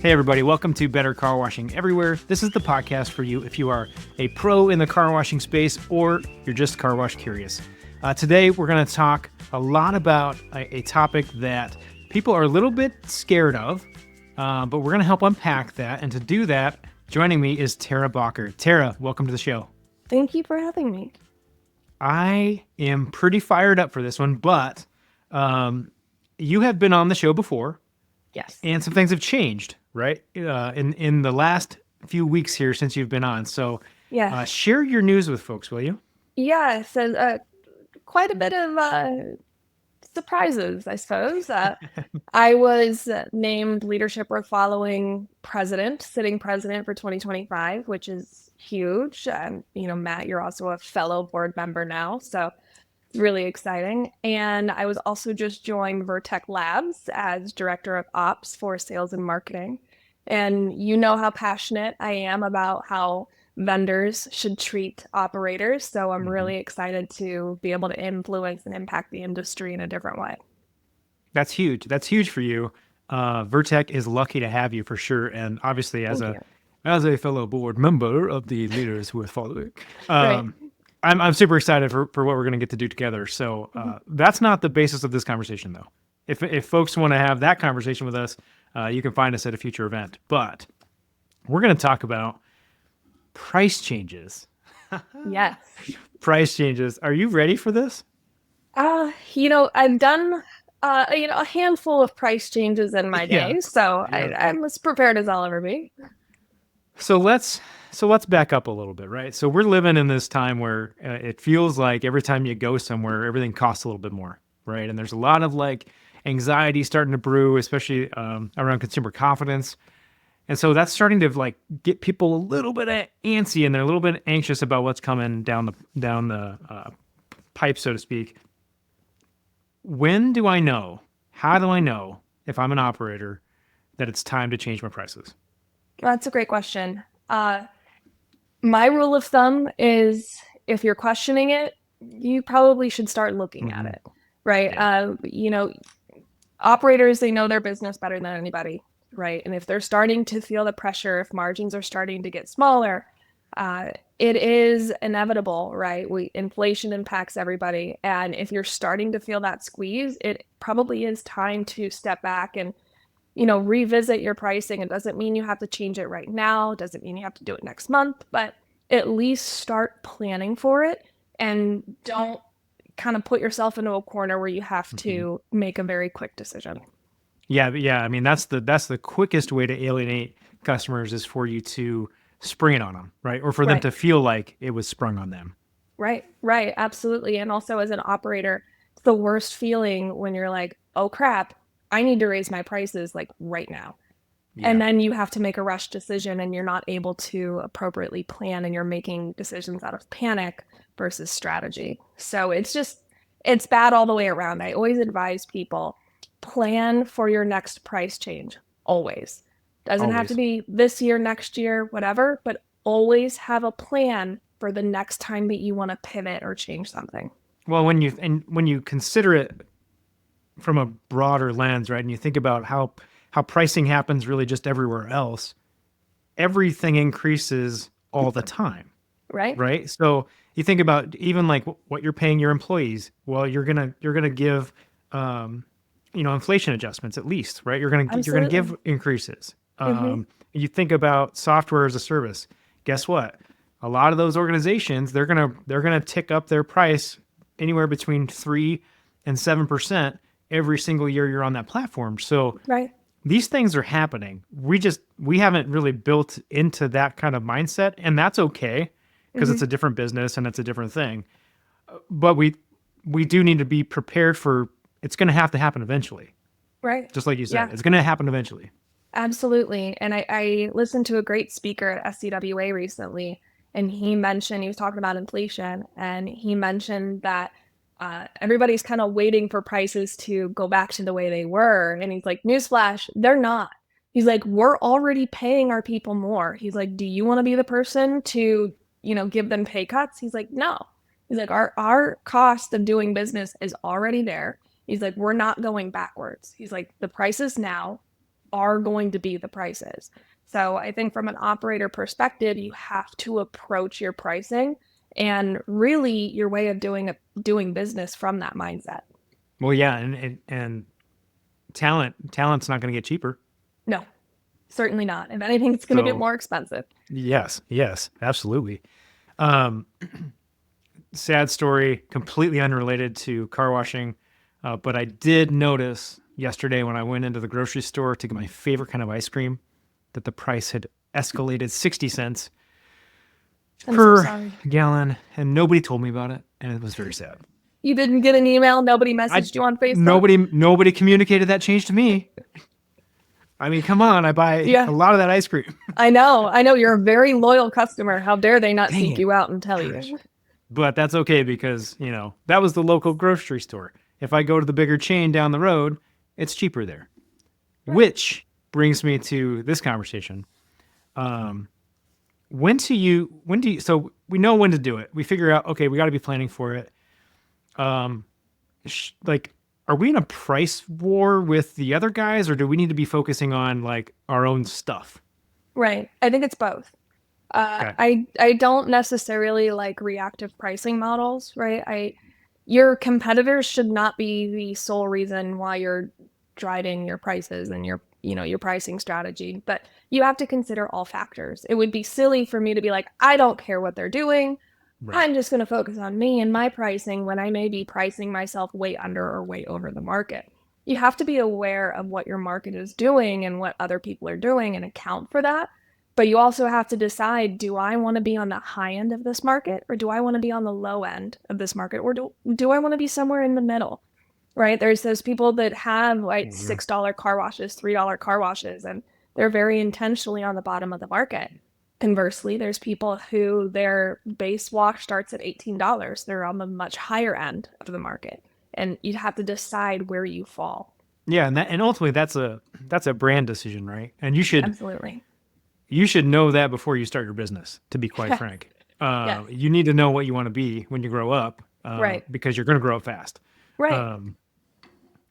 Hey everybody, welcome to Better Car Washing Everywhere. This is the podcast for you if you are a pro in the car washing space or you're just car wash curious. Today we're going to talk a lot about a topic that people are a little bit scared of, but we're going to help unpack that. And to do that, joining me is Tara Baugher. Tara, welcome to the show. Thank you for having me. I am pretty fired up for this one, but you have been on the show before. Yes. And some things have changed, right? In the last few weeks here since you've been on. So Yes. share your news with folks, will you? Yes. And quite a bit of surprises, I suppose. I was named Leadership Worth Following sitting president for 2025, which is huge. Matt, you're also a fellow board member now. So really exciting. And I was also just joined Vertec Labs as director of ops for sales and marketing. And you know how passionate I am about how vendors should treat operators. So I'm really excited to be able to influence and impact the industry in a different way. That's huge. That's huge for you. Vertec is lucky to have you for sure. And obviously as Thank a fellow board member of the Leaders Who Are Following, Right. I'm super excited for what we're going to get to do together. So that's not the basis of this conversation, though. If folks want to have that conversation with us, you can find us at a future event. But we're going to talk about price changes. Yes. Price changes. Are you ready for this? I've done a handful of price changes in my Yeah. day, so Yeah. I'm as prepared as I'll ever be. So let's back up a little bit, right? So we're living in this time where it feels like every time you go somewhere, everything costs a little bit more, right? And there's a lot of like anxiety starting to brew, especially around consumer confidence. And so that's starting to like get people a little bit antsy, and they're a little bit anxious about what's coming down the pipe, so to speak. When do I know? How do I know if I'm an operator that it's time to change my prices? That's a great question. My rule of thumb is if you're questioning it, you probably should start looking at it, right? Yeah. Operators, they know their business better than anybody, right? And if they're starting to feel the pressure, if margins are starting to get smaller, it is inevitable, right? Inflation impacts everybody. And if you're starting to feel that squeeze, it probably is time to step back and revisit your pricing. It doesn't mean you have to change it right now. It doesn't mean you have to do it next month, but at least start planning for it and don't kind of put yourself into a corner where you have to make a very quick decision. Yeah. I mean, that's the quickest way to alienate customers is for you to spring it on them, right? Or for them Right. to feel like it was sprung on them. Right. Absolutely. And also as an operator, it's the worst feeling when you're like, oh crap, I need to raise my prices like right now. Yeah. And then you have to make a rush decision and you're not able to appropriately plan and you're making decisions out of panic versus strategy. So it's bad all the way around. I always advise people plan for your next price change. Always. Doesn't have to Always. be this year, next year, whatever, but always have a plan for the next time that you want to pivot or change something. Well, when you consider it from a broader lens, right, and you think about how pricing happens really just everywhere else, everything increases all the time, Right? right? So you think about even like what you're paying your employees. Well, you're gonna give inflation adjustments at least, right? You're gonna give Absolutely. increases. Mm-hmm. You think about software as a service. Guess what? A lot of those organizations they're gonna tick up their price anywhere between 3 and 7% every single year you're on that platform. So Right. these things are happening. We haven't really built into that kind of mindset, and that's okay because Mm-hmm. it's a different business and it's a different thing. But we do need to be prepared for it's going to have to happen eventually. Right. Just like you said, Yeah. it's going to happen eventually. Absolutely. And I listened to a great speaker at SCWA recently, and he was talking about inflation, and he mentioned that everybody's kind of waiting for prices to go back to the way they were. And he's like, newsflash, they're not. He's like, we're already paying our people more. He's like, do you want to be the person to, give them pay cuts? He's like, no. He's like, our cost of doing business is already there. He's like, we're not going backwards. He's like, the price is now. are going to be the prices. So I think from an operator perspective, you have to approach your pricing and really your way of doing business from that mindset. Well, yeah, and talent's not going to get cheaper. No, certainly not. If anything, it's going to get So more expensive. yes, absolutely. Um, Sad story, completely unrelated to car washing, but I did notice yesterday when I went into the grocery store to get my favorite kind of ice cream that the price had escalated 60 cents I'm so per sorry. gallon, and nobody told me about it, and it was very sad. You didn't get an email. Nobody I messaged you on Facebook. nobody communicated that change to me. I mean, come on, I buy Yeah, a lot of that ice cream. I know. I know. You're a very loyal customer. How dare they not Dang seek it. you out and tell Gosh. you? But that's okay because, that was the local grocery store. If I go to the bigger chain down the road, it's cheaper there. Right. Which brings me to this conversation. Um, so we know when to do it. We figure out, okay, we got to be planning for it. Um, like, are we in a price war with the other guys, or do we need to be focusing on like our own stuff? Right. I think it's both. Okay. I don't necessarily like reactive pricing models, right? Your competitors should not be the sole reason why you're driving your prices and your pricing strategy, but you have to consider all factors. It would be silly for me to be like, I don't care what they're doing. Right. I'm just going to focus on me and my pricing when I may be pricing myself way under or way over the market. You have to be aware of what your market is doing and what other people are doing and account for that. But you also have to decide, do I want to be on the high end of this market or do I want to be on the low end of this market or do I want to be somewhere in the middle? Right? There's those people that have like Mhm. $6 car washes, $3 car washes, and they're very intentionally on the bottom of the market. Conversely, there's people who their base wash starts at $18. They're on the much higher end of the market. And you'd have to decide where you fall. Yeah, and ultimately that's a brand decision, right? And Absolutely. you should know that before you start your business. To be quite Yes. frank, Yes. you need to know what you want to be when you grow up, Right. because you're going to grow up fast. Right. Um,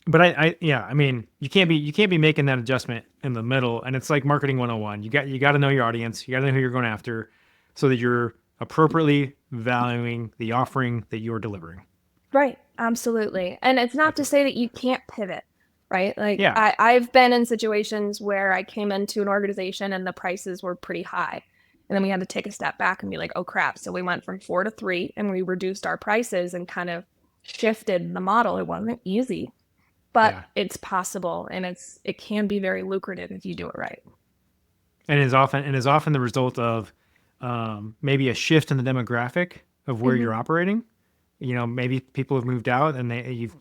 but yeah, I mean, you can't be making that adjustment in the middle, and it's like marketing 101. You got to know your audience. You got to know who you're going after, so that you're appropriately valuing the offering that you're delivering. Right. Absolutely. And it's not That's to it. say that you can't pivot, right? Like Yeah. I've been in situations where I came into an organization and the prices were pretty high. And then we had to take a step back and be like, oh crap. So we went from 4 to 3 and we reduced our prices and kind of shifted the model. It wasn't easy, but Yeah. it's possible and it can be very lucrative if you do it right. And is often the result of, maybe a shift in the demographic of where Hmm. you're operating. Maybe people have moved out and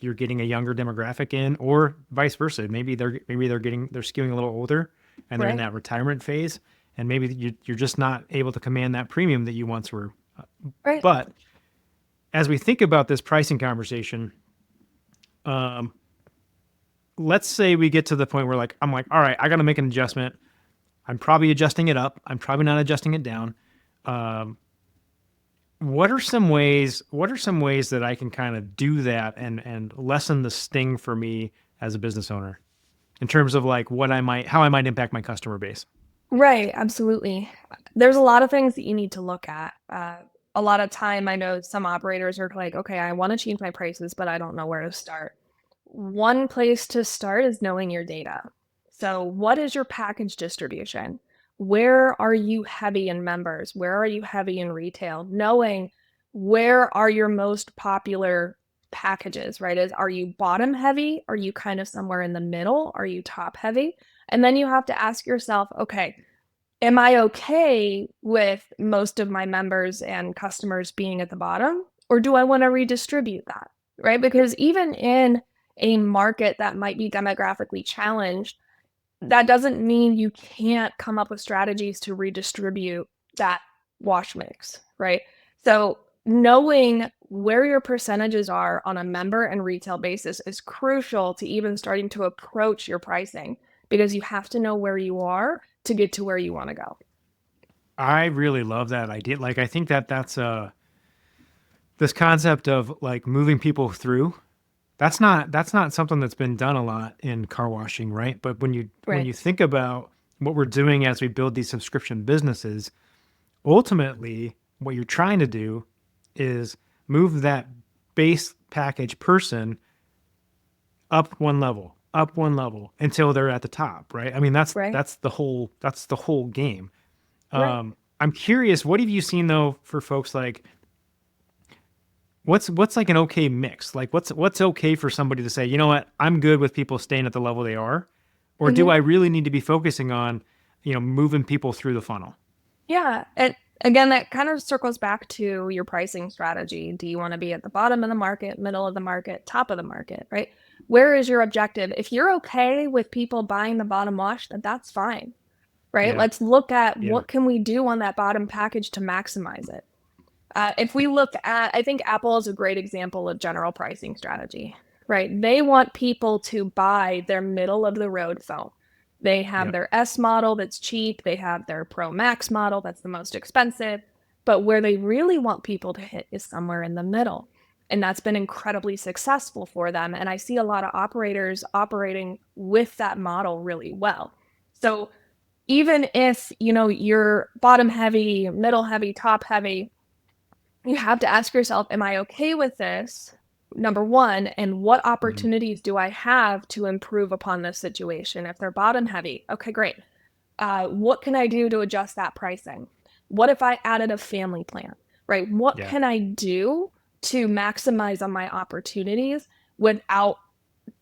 you're getting a younger demographic in, or vice versa. Maybe they're skewing a little older, and they're in Right. that retirement phase, and maybe you're just not able to command that premium that you once were. Right. But as we think about this pricing conversation, um, let's say we get to the point where I'm like, all right, I got to make an adjustment. I'm probably adjusting it up. I'm probably not adjusting it down. Um, what are some ways that I can kind of do that and lessen the sting for me as a business owner in terms of like how I might impact my customer base? Right, absolutely. There's a lot of things that you need to look at. A lot of time, I know some operators are like, okay, I want to change my prices, but I don't know where to start. One place to start is knowing your data. So, what is your package distribution? Where are you heavy in members? Where are you heavy in retail? Knowing where are your most popular packages, right? Are you bottom heavy? Are you kind of somewhere in the middle? Are you top heavy? And then you have to ask yourself, okay, am I okay with most of my members and customers being at the bottom? Or do I want to redistribute that? Right? Because even in a market that might be demographically challenged, that doesn't mean you can't come up with strategies to redistribute that wash mix, right? So knowing where your percentages are on a member and retail basis is crucial to even starting to approach your pricing because you have to know where you are to get to where you want to go. I really love that idea. Like, I think that that's this concept of like moving people through. That's not something that's been done a lot in car washing, right? But when Right. you think about what we're doing as we build these subscription businesses, ultimately what you're trying to do is move that base package person up one level until they're at the top, right? I mean, that's Right. that's the whole that's the whole game. Right. I'm curious, what have you seen though for folks like what's like an okay mix? Like what's okay for somebody to say, you know what, I'm good with people staying at the level they are, or do Mhm. I really need to be focusing on, moving people through the funnel? Yeah. And again, that kind of circles back to your pricing strategy. Do you want to be at the bottom of the market, middle of the market, top of the market, right? Where is your objective? If you're okay with people buying the bottom wash, then that's fine, right? Yeah. Let's look at Yeah. what can we do on that bottom package to maximize it. If we look at, I think Apple is a great example of general pricing strategy, right? They want people to buy their middle of the road phone. They have Yep. their S model that's cheap, they have their Pro Max model that's the most expensive, but where they really want people to hit is somewhere in the middle. And that's been incredibly successful for them. And I see a lot of operators operating with that model really well. So even if, you're bottom heavy, middle heavy, top heavy, you have to ask yourself, am I okay with this? Number one, and what Mhm. opportunities do I have to improve upon this situation? If they're bottom heavy, okay, great. What can I do to adjust that pricing? What if I added a family plan, right? What Yeah. can I do to maximize on my opportunities without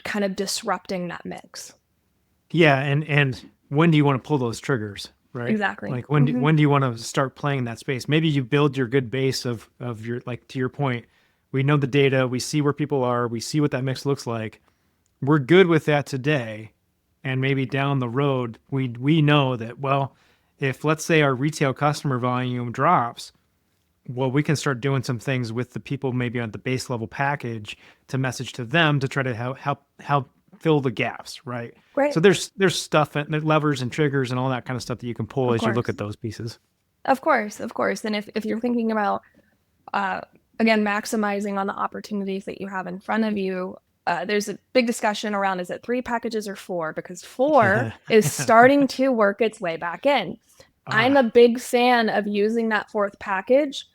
kind of disrupting that mix? Yeah, and when do you want to pull those triggers, right? Exactly. Like when do you want to start playing that space? Maybe you build your good base of your, like, to your point, we know the data, we see where people are, we see what that mix looks like. We're good with that today, and maybe down the road we know that, well, if let's say our retail customer volume drops, well, we can start doing some things with the people maybe on the base level package to message to them to try to help fill the gaps, right? Great. So there's stuff and there's levers and triggers and all that kind of stuff that you can pull Of as you look course. at those pieces. Of course. Of course. And if you're thinking about uh, again, maximizing on the opportunities that you have in front of you. There's a big discussion around, is it 3 packages or 4? Because 4 Yeah. is starting to work its way back in. I'm Ah, a big fan of using that 4th package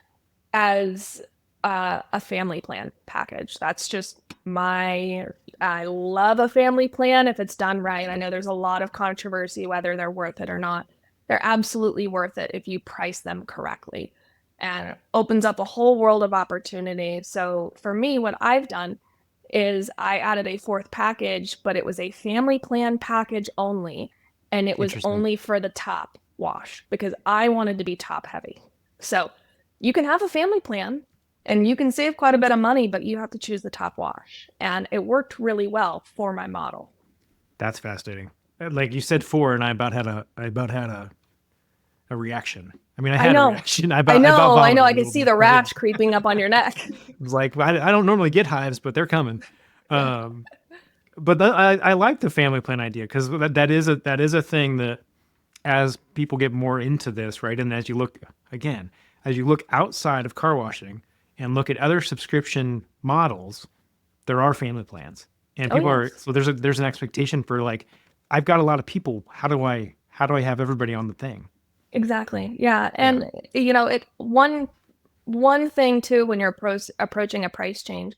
as a family plan package. That's just I love a family plan if it's done right. I know there's a lot of controversy whether they're worth it or not. They're absolutely worth it if you price them correctly, and it opens up a whole world of opportunity. So for me, what I've done is I added a 4th package, but it was a family plan package only, and it was interesting. only for the top wash because I wanted to be top heavy. So you can have a family plan and you can save quite a bit of money, but you have to choose the top wash. And it worked really well for my model. That's fascinating. Like you said four, and I about had a reaction. I mean, I I had a know. reaction. I I about know. I know. vomited I a could little see bit the because rash creeping up on your neck. it was like I don't normally get hives, but they're coming. Um, but I like the family plan idea because that is a thing that, as people get more into this, right, and as you look again, as you look outside of car washing and look at other subscription models, there are family plans, and Oh, people are, yes. so there's an expectation for, like, I've got a lot of people. How do I have everybody on the thing? Exactly. Yeah. Yeah. And one thing too when you're approaching a price change,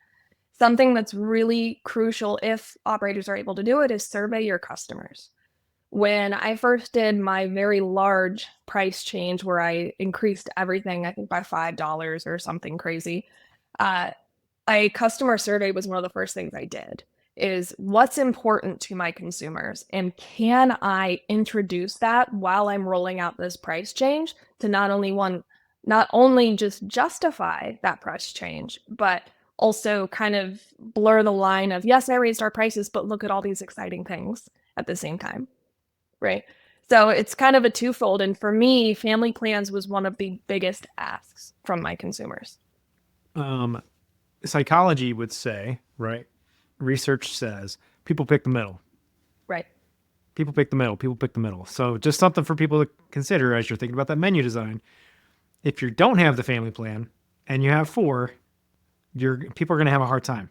something that's really crucial if operators are able to do it is survey your customers. When I first did my very large price change where I increased everything, I think by $5 or something crazy, uh, a customer survey was one of the first things I did. Is what's important to my consumers, and can I introduce that while I'm rolling out this price change to not only just justify that price change, but also kind of blur the line of, yes, I raised our prices, but look at all these exciting things at the same time, right? So it's kind of a twofold. And for me, family plans was one of the biggest asks from my consumers. Um, Psychology would say, right? Research says people pick the middle. Right. People pick the middle. People pick the middle. So just something for people to consider as you're thinking about that menu design. If you don't have the family plan and you have four, people are going to have a hard time.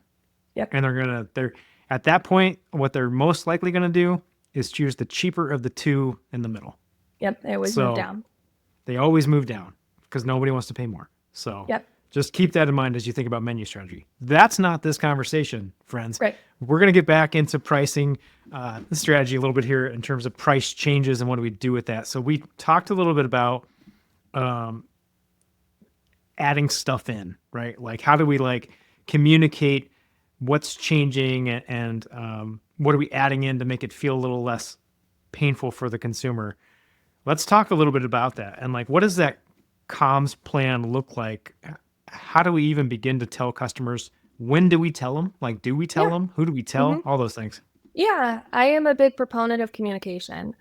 Yep. And they're at that point, what they're most likely gonna do is choose the cheaper of the two in the middle. Yep. They always move So down. they always move down because nobody wants to pay more. So Yep. just keep that in mind as you think about menu strategy. That's not this conversation, friends. Right. We're going to get back into pricing strategy a little bit here in terms of price changes and what do we do with that. So we talked a little bit about adding stuff in, right? Like how do we like communicate what's changing and what are we adding in to make it feel a little less painful for the consumer? Let's talk a little bit about that. And like, what does that comms plan look like? How do we even begin to tell customers? When do we tell them? Like, do we tell Yeah. them? Who do we hmm tell? All those things. Yeah. I am a big proponent of communication.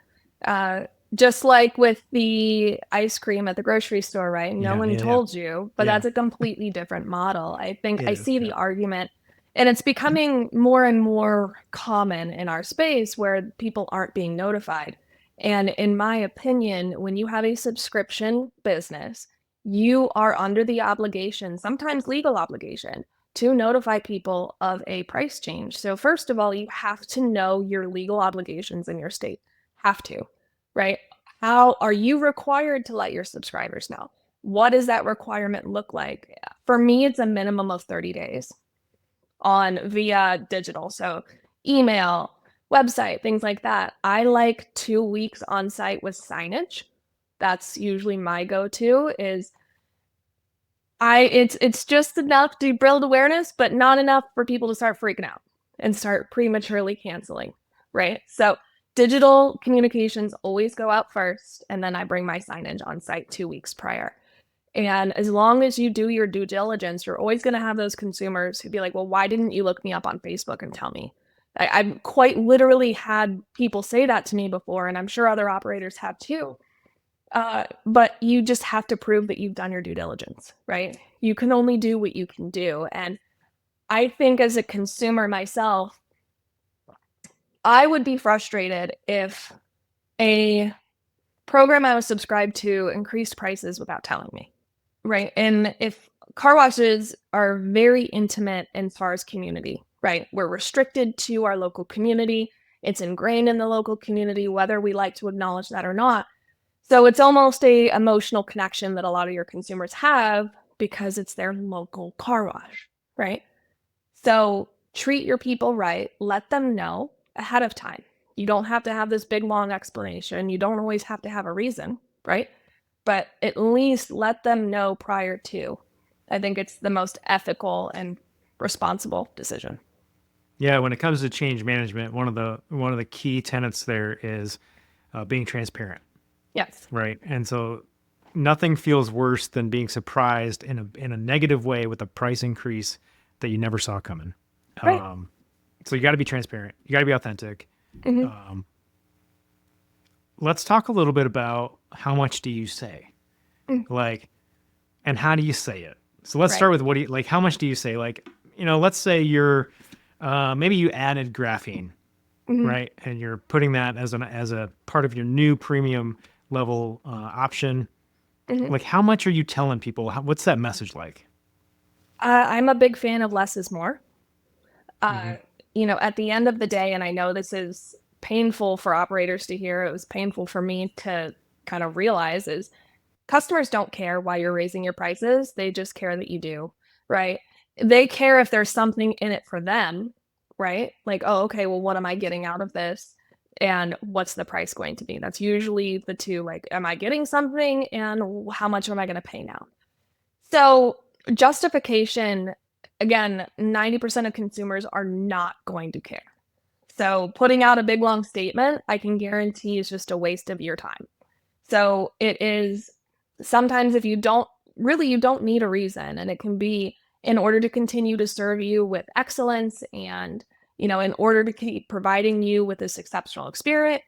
Uh, just like with the ice cream at the grocery store, right? No Yeah, one yeah, yeah. told you, but Yeah, that's a completely different model. I think it I is. see Yeah. the argument, and it's becoming more and more common in our space where people aren't being notified. And in my opinion, when you have a subscription business, you are under the obligation, sometimes legal obligation, to notify people of a price change. So, first of all, you have to know your legal obligations in your state. Have to, right? How are you required to let your subscribers know? What does that requirement look like? For me, it's a minimum of 30 days on via digital. So, email, website, things like that. I like 2 weeks on site with signage. That's usually my go-to is it's just enough to build awareness, but not enough for people to start freaking out and start prematurely canceling, right? So digital communications always go out first, and then I bring my signage on site 2 weeks prior. And as long as you do your due diligence, you're always going to have those consumers who be like, well, why didn't you look me up on Facebook and tell me? I've quite literally had people say that to me before, and I'm sure other operators have too. But you just have to prove that you've done your due diligence, right? You can only do what you can do. And I think as a consumer myself, I would be frustrated if a program I was subscribed to increased prices without telling me, right? And if car washes are very intimate as far as community, right? We're restricted to our local community. It's ingrained in the local community, whether we like to acknowledge that or not. So it's almost a emotional connection that a lot of your consumers have because it's their local car wash, right? So treat your people right, let them know ahead of time. You don't have to have this big long explanation. You don't always have to have a reason, right? But at least let them know prior to. I think it's the most ethical and responsible decision. Yeah. When it comes to change management, one of the key tenets there is being transparent, Yes. right? And so nothing feels worse than being surprised in a negative way with a price increase that you never saw coming. Right. So you got to be transparent. You got to be authentic. hmm Let's talk a little bit about how much do you say, like, and how do you say it? So let's Right. start with what do you like? How much do you say? Like, let's say you're maybe you added graphene, hmm right? And you're putting that as a part of your new premium level option. hmm Like, how much are you telling people? What's that message like? I'm a big fan of less is more. Hmm. uh, at the end of the day, and I know this is painful for operators to hear, it was painful for me to kind of realize is customers don't care why you're raising your prices. They just care that you do, right? They care if there's something in it for them, right? Like, oh, okay, well, what am I getting out of this? And what's the price going to be? That's usually the two, like, am I getting something and how much am I going to pay now? So, justification, again, 90% of consumers are not going to care. So, putting out a big long statement, I can guarantee is just a waste of your time. So, it is sometimes if you don't really, you don't need a reason. And it can be in order to continue to serve you with excellence and, in order to keep providing you with this exceptional experience,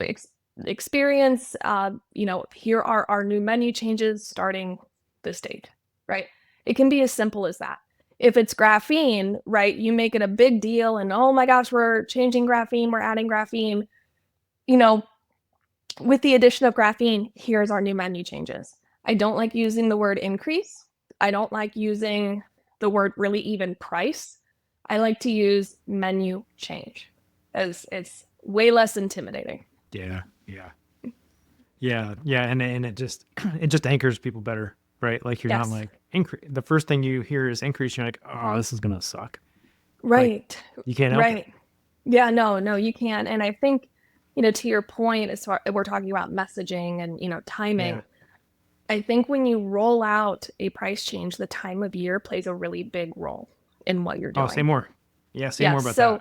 here are our new menu changes starting this date, right? It can be as simple as that. If it's graphene, right, you make it a big deal and oh my gosh, we're changing graphene, we're adding graphene, you know, with the addition of graphene, here's our new menu changes. I don't like using the word increase. I don't like using the word really even price. I like to use menu change as it's way less intimidating. Yeah. Yeah. Yeah. And it just, it just anchors people better, right? Like you're not Yes. like, the first thing you hear is increase. You're like, oh, this is going to suck. Like Right. you can't help it. Right. Yeah, no, you can't. And I think, to your point, as far we're talking about messaging and, Yeah. timing, I think when you roll out a price change, the time of year plays a really big role in what you're Oh, say doing. more. Yeah. Say more Yes. about So,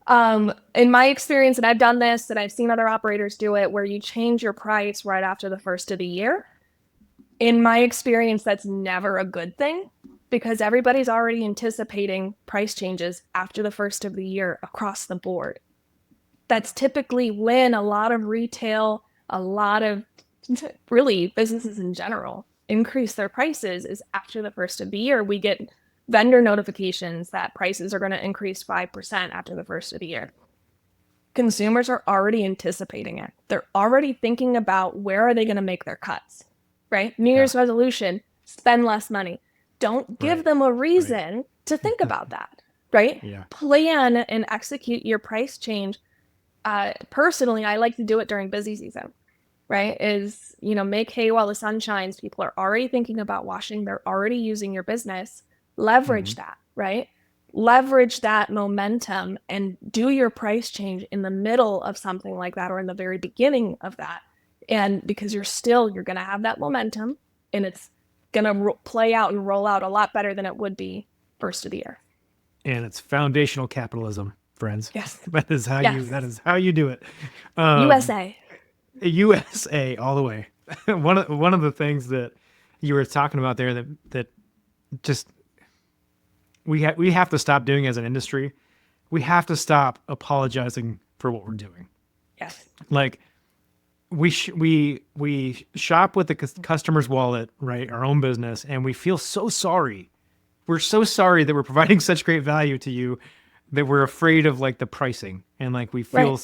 that. in my experience, and I've done this and I've seen other operators do it, where you change your price right after the first of the year. In my experience, that's never a good thing because everybody's already anticipating price changes after the first of the year across the board. That's typically when a lot of retail, a lot of really businesses in general increase their prices is after the first of the year. We get vendor notifications that prices are going to increase 5% after the first of the year. Consumers are already anticipating it. They're already thinking about where are they going to make their cuts, right? New Yeah. Year's resolution, spend less money. Don't give Right. them a Right. reason to think about that, right? Yeah. Plan and execute your price change. Personally, I like to do it during busy season, right? Is, make hay while the sun shines. People are already thinking about washing. They're already using your business. Leverage Hmm. that, right? Leverage that momentum and do your price change in the middle of something like that or in the very beginning of that. And because you're going to have that momentum and it's going to play out and roll out a lot better than it would be first of the year. And it's foundational capitalism, friends. Yes. That is how Yes. you do it. Um, USA. USA all the way. One of the things that you were talking about there that just we have to stop doing as an industry. We have to stop apologizing for what we're doing. Yes. Like we shop with the customer's wallet, right? Our own business, and we feel so sorry. We're so sorry that we're providing such great value to you that we're afraid of like the pricing, and like we feel Right.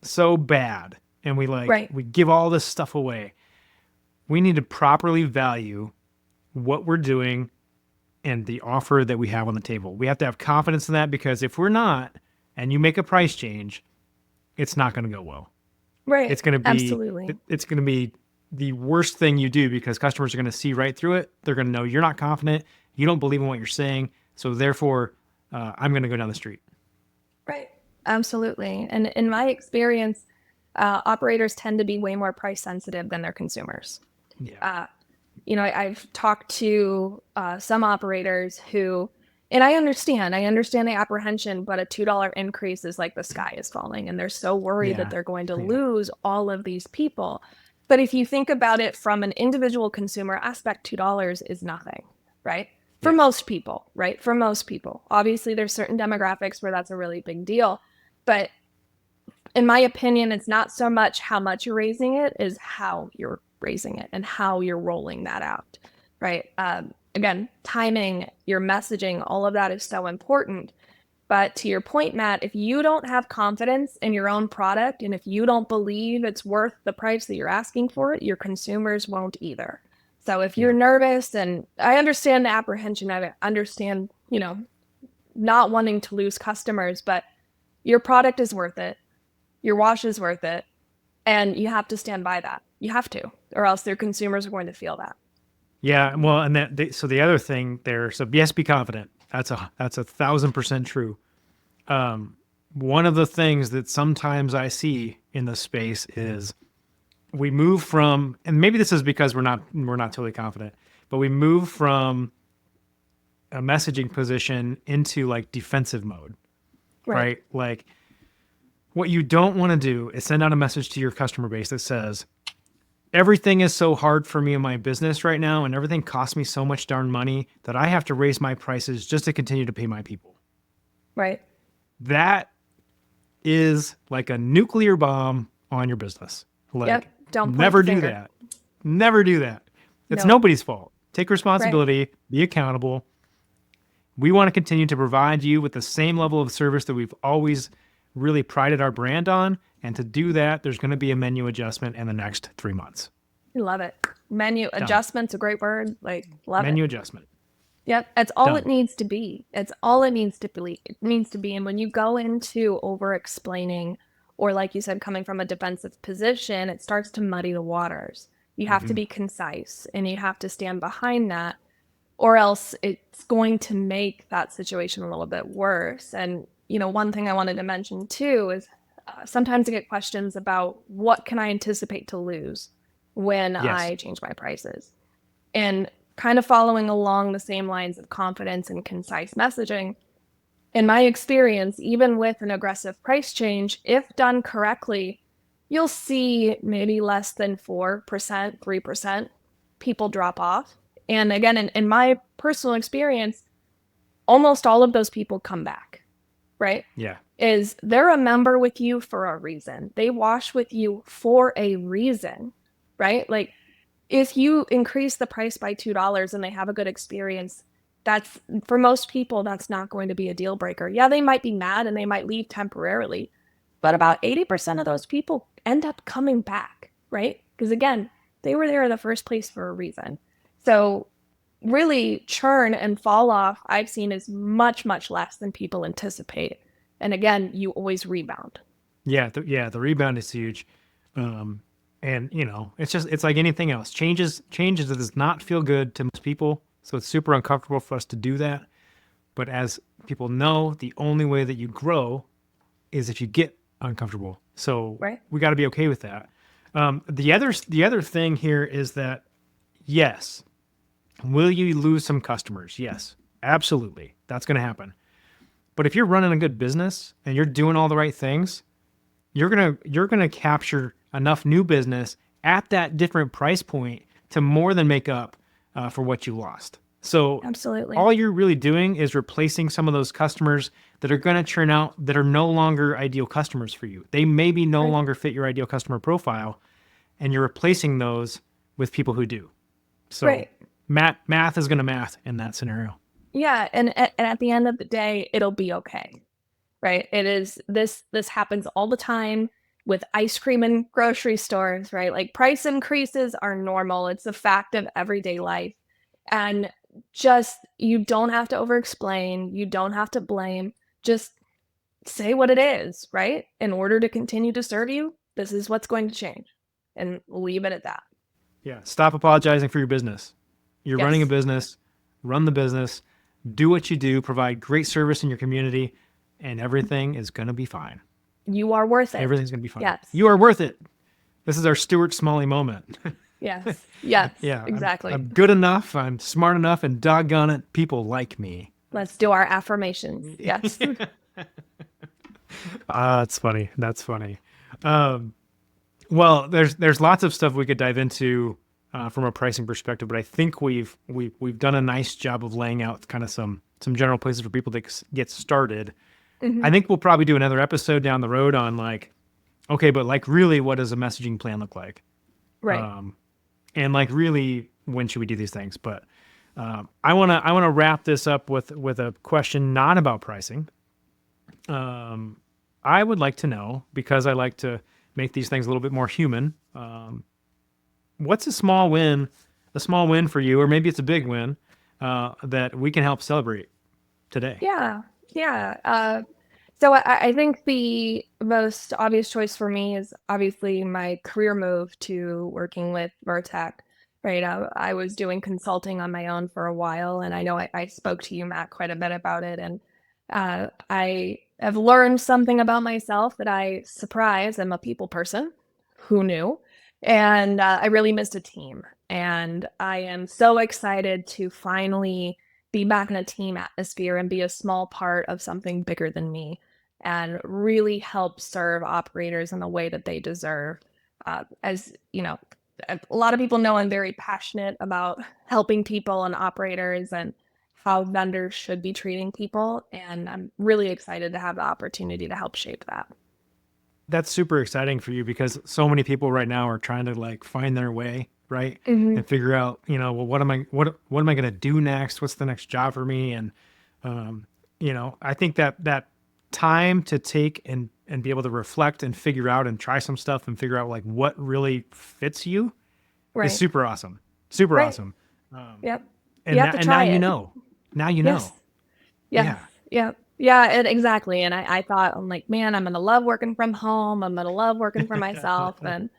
so bad, and Right. we give all this stuff away. We need to properly value what we're doing and the offer that we have on the table. We have to have confidence in that, because if we're not, and you make a price change, it's not going to go well. Right. It's going to be Absolutely. it's going to be the worst thing you do, because customers are going to see right through it. They're going to know you're not confident. You don't believe in what you're saying. So therefore, I'm going to go down the street. Right. Absolutely. And in my experience, operators tend to be way more price sensitive than their consumers. Yeah. I've talked to some operators who, and I understand the apprehension, but a $2 increase is like the sky is falling, and they're so worried that Yeah. they're going to Yeah. lose all of these people. But if you think about it from an individual consumer aspect, $2 is nothing, right? For Yeah. most people, right? For most people. Obviously, there's certain demographics where that's a really big deal. But in my opinion, it's not so much how much you're raising it, is how you're raising it and how you're rolling that out, right? Again, timing, your messaging, all of that is so important. But to your point, Matt, if you don't have confidence in your own product and if you don't believe it's worth the price that you're asking for it, your consumers won't either. So if you're Yeah. nervous, and I understand the apprehension, I understand, not wanting to lose customers, but your product is worth it. Your wash is worth it. And you have to stand by that. You have to, or else their consumers are going to feel that. Yeah. Well, and so the other thing there, so yes, be confident. That's 1,000% true. One of the things that sometimes I see in the space is we move from, and maybe this is because we're not totally confident, but we move from a messaging position into like defensive mode, Right. right? Like what you don't want to do is send out a message to your customer base that says, everything is so hard for me in my business right now, and everything costs me so much darn money that I have to raise my prices just to continue to pay my people. Right. That is like a nuclear bomb on your business. Yep. Like, Don't point never the do finger. that. Never do that. It's No. nobody's fault. Take Right. responsibility, be accountable. We want to continue to provide you with the same level of service that we've always really prided our brand on. And to do that, there's going to be a menu adjustment in the next 3 months. I love it. Menu Done. adjustment's a great word. Like, love it. Menu adjustment. Yep, it's all it Done. needs to be. It's all it needs to be. It needs to be. And when you go into over explaining, or like you said, coming from a defensive position, it starts to muddy the waters. You have to Hmm. be concise and you have to stand behind that, or else it's going to make that situation a little bit worse. And, one thing I wanted to mention too is sometimes I get questions about what can I anticipate to lose when Yes. I change my prices. And kind of following along the same lines of confidence and concise messaging, in my experience, even with an aggressive price change, if done correctly, you'll see maybe less than 4%, 3% people drop off. And again, in my personal experience, almost all of those people come back, right? Yeah. Is they're a member with you for a reason. They wash with you for a reason, right? Like if you increase the price by $2 and they have a good experience, that's for most people, that's not going to be a deal breaker. Yeah, they might be mad and they might leave temporarily, but about 80% of those people end up coming back, right? Because again, they were there in the first place for a reason. So really churn and fall off I've seen is much, much less than people anticipate. And again, you always rebound. Yeah. The rebound is huge. And it's like anything else. Changes does not feel good to most people. So it's super uncomfortable for us to do that. But as people know, the only way that you grow is if you get uncomfortable. So Right? we got to be okay with that. The other thing here is that yes, will you lose some customers? Yes, absolutely. That's going to happen. But if you're running a good business and you're doing all the right things, you're gonna capture enough new business at that different price point to more than make up for what you lost. So Absolutely. all you're really doing is replacing some of those customers that are going to churn out that are no longer ideal customers for you. They maybe no Right. longer fit your ideal customer profile, and you're replacing those with people who do. So Right. math is going to math in that scenario. Yeah, and at the end of the day, it'll be okay, right? It is this happens all the time with ice cream in grocery stores, right? Like price increases are normal. It's a fact of everyday life. And just you don't have to over explain, you don't have to blame. Just say what it is, right? In order to continue to serve you, this is what's going to change. And leave it at that. Yeah. Stop apologizing for your business. You're running a Yes. business, run the business, do what you do, provide great service in your community, and everything is going to be fine. You are worth it. Everything's going to be fine. Yes. You are worth it. This is our Stuart Smalley moment. Yes. Yes. Yeah, Exactly. I'm good enough, I'm smart enough, and doggone it, people like me. Let's do our affirmations. Yes. That's funny. That's funny. Um, well, there's lots of stuff we could dive into from a pricing perspective, but I think we've done a nice job of laying out kind of some general places for people to get started. I Hmm. think we'll probably do another episode down the road on like, okay, but like really, what does a messaging plan look like? Right. Um, and like really, when should we do these things? But I wanna wrap this up with a question not about pricing. I would like to know, because I like to make these things a little bit more human. What's a small win for you, or maybe it's a big win that we can help celebrate today? Yeah. Yeah. So I think the most obvious choice for me is obviously my career move to working with Vertec. Right. I was doing consulting on my own for a while, and I know I spoke to you, Matt, quite a bit about it. And I have learned something about myself that I surprise. I'm a people person. Who knew? And I really missed a team. And I am so excited to finally be back in a team atmosphere and be a small part of something bigger than me and really help serve operators in the way that they deserve. As you know, a lot of people know I'm very passionate about helping people and operators and how vendors should be treating people. And I'm really excited to have the opportunity to help shape that. That's super exciting for you, because so many people right now are trying to like find their way, right? Hmm. And figure out, well, what am I going to do next? What's the next job for me? And I think that time to take and be able to reflect and figure out and try some stuff and figure out like what really fits you is Right. super awesome. Super Right. awesome. Yep. You And have to now try you it. know. Now you Yes. know. Yes. Yeah. Yeah. And exactly. And I thought, I'm like, man, I'm gonna love working from home. I'm gonna love working for myself. And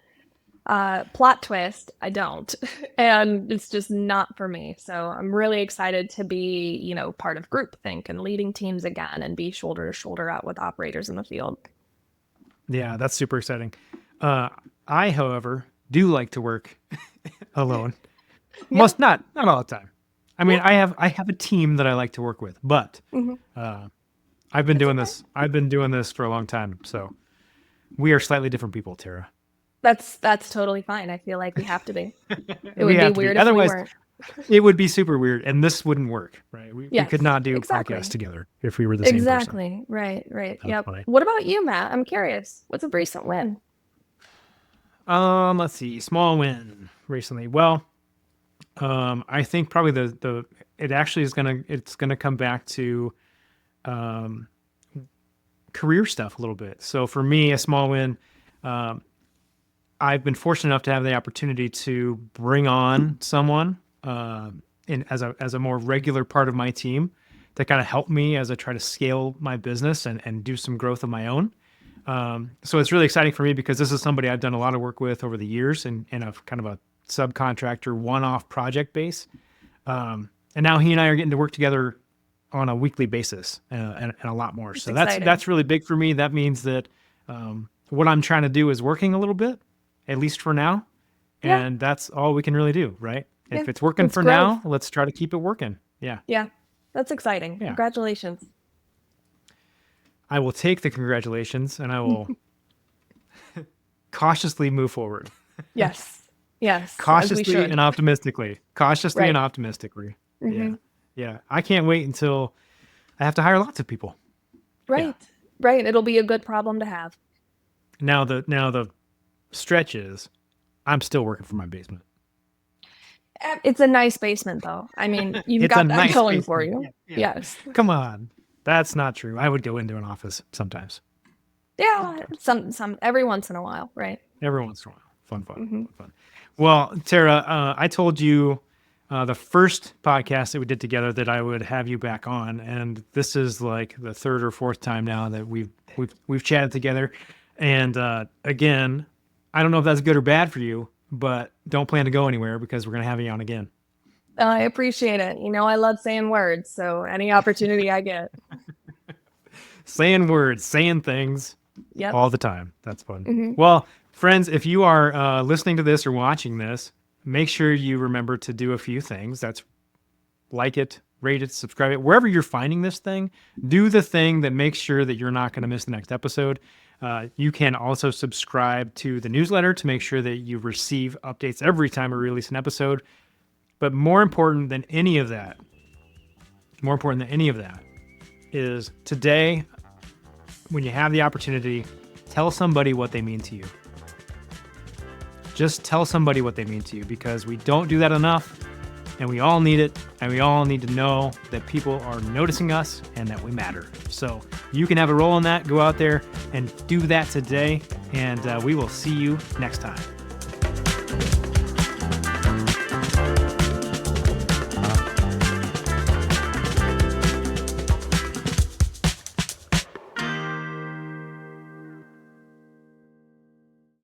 plot twist, I don't. And it's just not for me. So I'm really excited to be, part of groupthink and leading teams again and be shoulder to shoulder out with operators in the field. Yeah, that's super exciting. I, however, do like to work alone. Yeah. Not all the time. I mean, Yeah. I have a team that I like to work with, but Hmm. I've been It's doing okay. this. I've been doing this for a long time, so we are slightly different people, Tara. That's totally fine. I feel like we have to be. It We would be have to be. weird if we Otherwise, weren't. it would be super weird, and this wouldn't work, right? We could Yes, not do podcasts exactly. together if we were the same person. Exactly. Right, right. That's Yep. funny. What about you, Matt? I'm curious. What's a recent win? Let's see. Small win recently. Well, I think probably the it actually it's gonna come back to um, career stuff a little bit. So for me, a small win. Um, I've been fortunate enough to have the opportunity to bring on someone in as a more regular part of my team to kind of help me as I try to scale my business and do some growth of my own. So it's really exciting for me because this is somebody I've done a lot of work with over the years in a kind of a subcontractor one-off project base. And now he and I are getting to work together on a weekly basis and a lot more. It's So exciting. that's really big for me. That means that what I'm trying to do is working a little bit, at least for now. Yeah, And that's all we can really do, right? yeah. If it's working It's for growth. now, let's try to keep it working. Yeah. Yeah. That's exciting. Yeah. Congratulations. I will take the congratulations and I will cautiously move forward. Yes. Yes, as we Cautiously should. and optimistically. Cautiously and Right. optimistically. Hmm. Yeah. Yeah. I can't wait until I have to hire lots of people. Yeah. Right. Right. It'll be a good problem to have. Now the stretch is I'm still working from my basement. It's a nice basement, though. I mean, you've It's a got that nice going for basement. you. Yeah. Yeah. Yes. Come on. That's not true. I would go into an office sometimes. Yeah. Sometimes. Every once in a while. Right. Every once in a while. Fun, fun, Hmm. fun, fun. Well, Tara, I told you the first podcast that we did together that I would have you back on, and this is like the third or fourth time now that we've chatted together. And again, I don't know if that's good or bad for you, but don't plan to go anywhere because we're gonna have you on again. I appreciate it. I love saying words, so any opportunity I get. Saying words, saying things Yep. all the time. That's fun. Hmm. Well, friends, if you are listening to this or watching this, make sure you remember to do a few things. That's like it, rate it, subscribe it. Wherever you're finding this thing, do the thing that makes sure that you're not going to miss the next episode. You can also subscribe to the newsletter to make sure that you receive updates every time we release an episode. But more important than any of that is today, when you have the opportunity, tell somebody what they mean to you. Just tell somebody what they mean to you because we don't do that enough and we all need it. And we all need to know that people are noticing us and that we matter. So you can have a role in that. Go out there and do that today. And we will see you next time.